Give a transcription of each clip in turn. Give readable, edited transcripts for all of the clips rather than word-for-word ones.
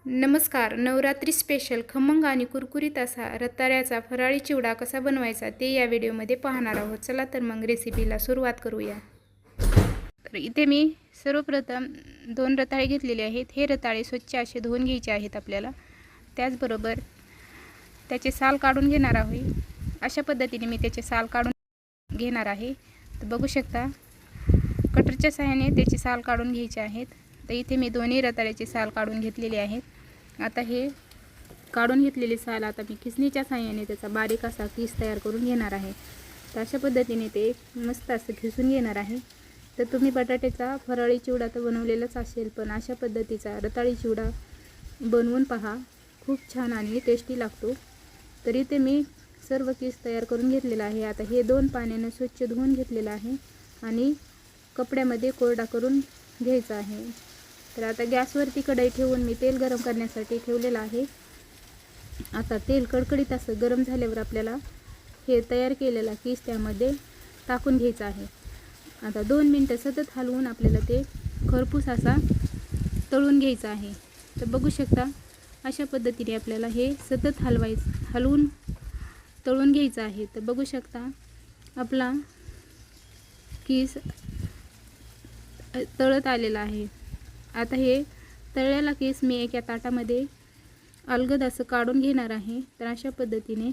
नमस्कार. नवरात्री स्पेशल खमंग आणि कुरकुरीत असा रताळ्याचा फराळी चिवडा कसा बनवायचा ते या व्हिडिओमध्ये पाहणार आहोत. चला तर मग रेसिपीला सुरुवात करूया. तर इथे मी सर्वप्रथम 2 रताळे घेतलेले आहेत. हे रताळे स्वच्छ असे धुवून घ्यायचे आहेत आपल्याला. त्याचबरोबर त्याचे साल काढून घेणार आहोत. अशा पद्धतीने मी त्याचे साल काढून घेणार आहे. तर बघू शकता कटरच्या सहाय्याने त्याची साल काढून घ्यायचे आहेत. तर इथे मी दोन्ही रताळ्याचे साल काढून घेतलेले आहेत. आता हे काढून घेतलेले साल आता मी खिसणीच्या सहाय्याने त्याचा बारीक असा किस तयार करून घेणार आहे. तर अशा पद्धतीने ते मस्त असं खिसून घेणार आहे. तर तुम्ही बटाट्याचा फराळी चिवडा तर बनवलेलाच असेल, पण अशा पद्धतीचा रताळी चिवडा बनवून पहा, खूप छान आणि टेस्टी लागतो. तरी ते मी सर्व किस तयार करून घेतलेला आहे. आता हे 2 पाण्याने स्वच्छ धुवून घेतलेलं आहे आणि कपड्यामध्ये कोरडा करून घ्यायचा आहे. तर आता गॅसवरती कढई ठेवून मी तेल गरम करण्यासाठी ठेवलेलं आहे. आता तेल कडकडीत असं गरम झाल्यावर आपल्याला हे तयार केलेला किस त्यामध्ये टाकून घ्यायचा आहे. आता 2 मिनटं सतत हलवून आपल्याला ते खरपूस असा तळून घ्यायचा आहे. तर बघू शकता अशा पद्धतीने आपल्याला हे सतत हलवून तळून घ्यायचं आहे. तर बघू शकता आपला किस तळत आलेला आहे. आता हे तळलेला केस मी एका ताटामध्ये अलगद असं काढून घेणार आहे. तर अशा पद्धतीने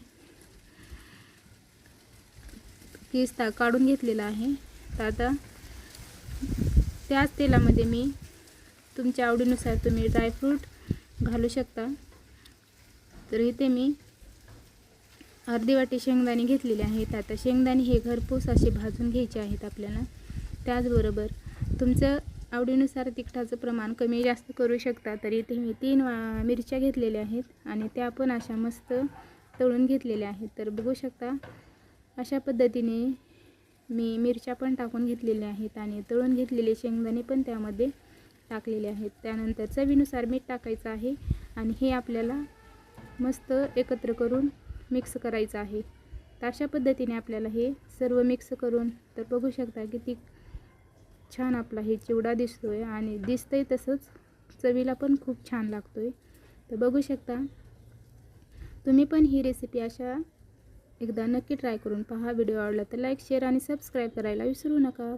केस काढून घेतलेला आहे. तर आता त्याच तेलामध्ये मी तुमच्या आवडीनुसार तुम्ही ड्रायफ्रूट घालू शकता. तर इथे मी अर्धी वाटी शेंगदाणे घेतलेले आहेत. आता शेंगदाणे हे घरपूस असे भाजून घ्यायचे आहेत आपल्याला. त्याचबरोबर तुमचं आवडीनुसार तिखटाचं प्रमाण कमी जास्त करू शकता. तर इथे मी 3 मिरच्या घेतलेल्या आहेत आणि त्या पण अशा मस्त तळून घेतलेल्या आहेत. तर बघू शकता अशा पद्धतीने मी मिरच्या पण टाकून घेतलेल्या आहेत आणि तळून घेतलेले शेंगदाणे पण त्यामध्ये टाकलेले आहेत. त्यानंतर चवीनुसार मीठ टाकायचं आहे आणि हे आपल्याला मस्त एकत्र करून मिक्स करायचं आहे. तर अशा पद्धतीने आपल्याला हे सर्व मिक्स करून, तर बघू शकता किती छान आपला हे चिवडा दिसतोय आणि दिसतंय तसंच चवीला पण खूप छान लागतोय. तर बघू शकता तुम्ही पण ही रेसिपी अशा एकदा नक्की ट्राय करून पहा. व्हिडिओ आवडला तर लाईक, शेअर आणि सबस्क्राईब करायला विसरू नका.